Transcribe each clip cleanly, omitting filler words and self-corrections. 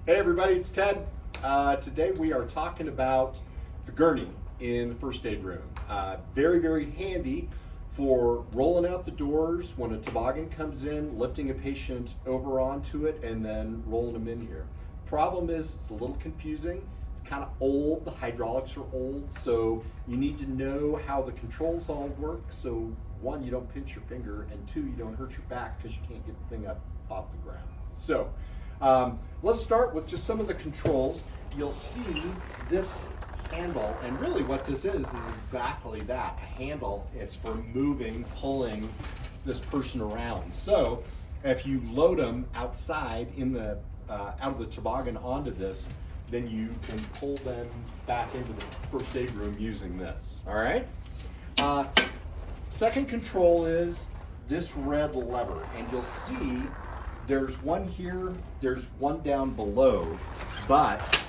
Hey everybody, it's Ted. Today we are talking about the gurney in the first aid room. Very, very handy for rolling out the doors when a toboggan comes in, lifting a patient over onto it, and then rolling them in here. Problem is, it's a little confusing. It's kind of old, the hydraulics are old, so you need to know how the controls all work. So one, you don't pinch your finger, and two, you don't hurt your back because you can't get the thing up off the ground. So let's start with just some of the controls. You'll see this handle, and really what this is exactly that, a handle. It's for moving, pulling this person around. So if you load them outside in the out of the toboggan onto this, then you can pull them back into the first aid room using this. All right. Second control is this red lever, and you'll see there's one here, there's one down below, but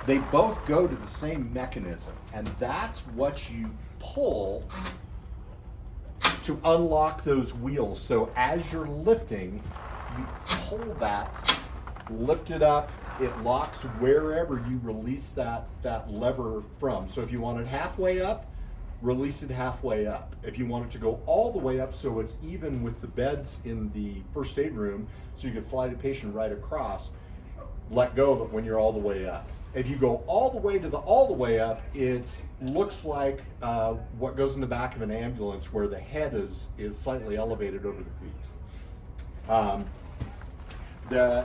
they both go to the same mechanism, and that's what you pull to unlock those wheels. So as you're lifting, you pull that, lift it up, it locks wherever you release that lever from. So if you want it halfway up, release it halfway up. If you want it to go all the way up so it's even with the beds in the first aid room, so you can slide a patient right across, let go of it when you're all the way up. If you go all the way to the all the way up, it looks like what goes in the back of an ambulance, where the head is slightly elevated over the feet. The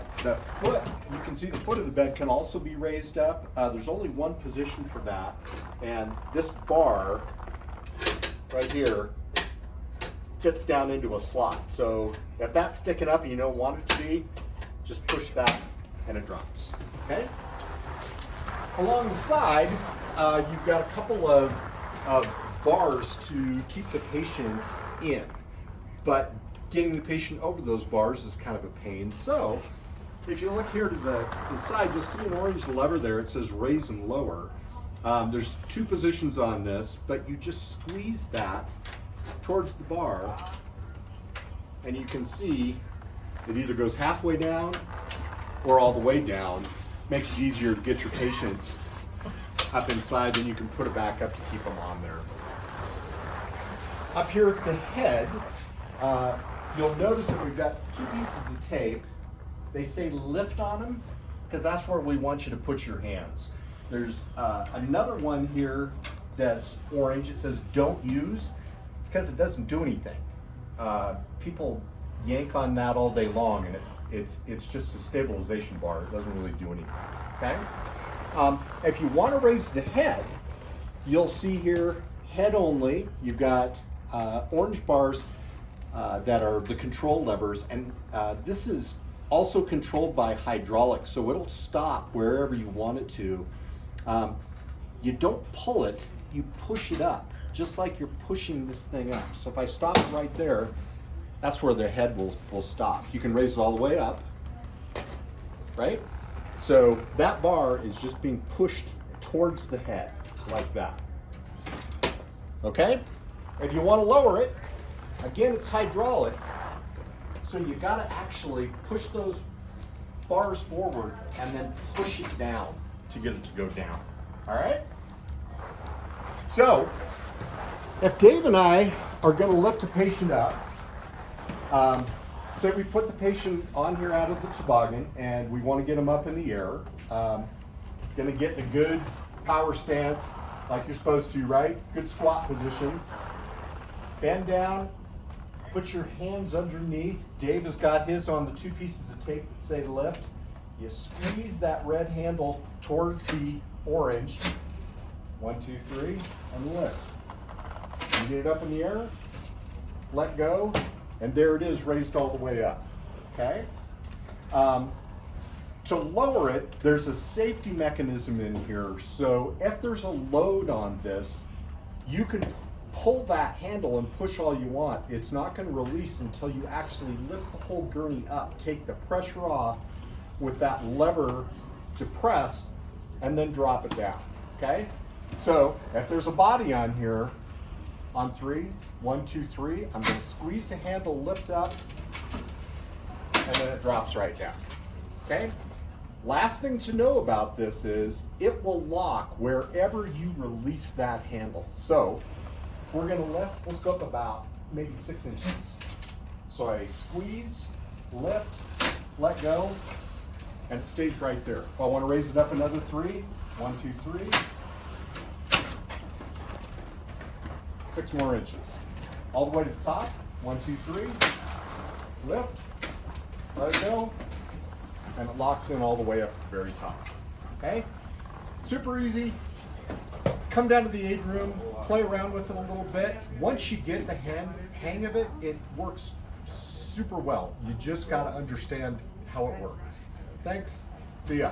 foot, you can see the foot of the bed can also be raised up. There's only one position for that, and this bar right here fits down into a slot. So if that's sticking up and you don't want it to be, just push that and it drops, okay? Along the side, you've got a couple of bars to keep the patients in, but getting the patient over those bars is kind of a pain. So if you look here to the side, you'll see an orange lever there. It says raise and lower. There's two positions on this, but you just squeeze that towards the bar, and you can see it either goes halfway down or all the way down. Makes it easier to get your patient up inside, then you can put it back up to keep them on there. Up here at the head, you'll notice that we've got two pieces of tape. They say lift on them because that's where we want you to put your hands. There's another one here that's orange. It says don't use. It's because it doesn't do anything. People yank on that all day long, and it's just a stabilization bar. It doesn't really do anything, okay? If you want to raise the head, you'll see here, head only. You've got orange bars that are the control levers, and this is also controlled by hydraulics, so it'll stop wherever you want it to. You don't pull it, you push it up, just like you're pushing this thing up. So if I stop it right there, that's where the head will stop. You can raise it all the way up, right? So that bar is just being pushed towards the head, like that. Okay? If you want to lower it, again, it's hydraulic, so you gotta actually push those bars forward and then push it down to get it to go down, all right? So, if Dave and I are gonna lift a patient up, say we put the patient on here out of the toboggan and we wanna get them up in the air, gonna get in a good power stance like you're supposed to, right? Good squat position. Bend down, put your hands underneath. Dave has got his on the two pieces of tape that say lift. You squeeze that red handle towards the orange. 1, 2, 3, and lift. You get it up in the air, let go, and there it is, raised all the way up, okay? To lower it, there's a safety mechanism in here. So if there's a load on this, you can pull that handle and push all you want. It's not going to release until you actually lift the whole gurney up, take the pressure off with that lever depressed, and then drop it down, okay? So if there's a body on here, on 3, 1, 2, 3, I'm going to squeeze the handle, lift up, and then it drops right down, okay? Last thing to know about this is it will lock wherever you release that handle. So we're gonna let's go up about maybe 6 inches. So I squeeze, lift, let go, and it stays right there. If I want to raise it up another 3, 1, 2, 3, 6 more inches. All the way to the top, 1, 2, 3, lift, let it go, and it locks in all the way up to the very top. Okay? Super easy. Come down to the aid room, play around with it a little bit. Once you get the hang of it, it works super well. You just got to understand how it works. Thanks. See ya.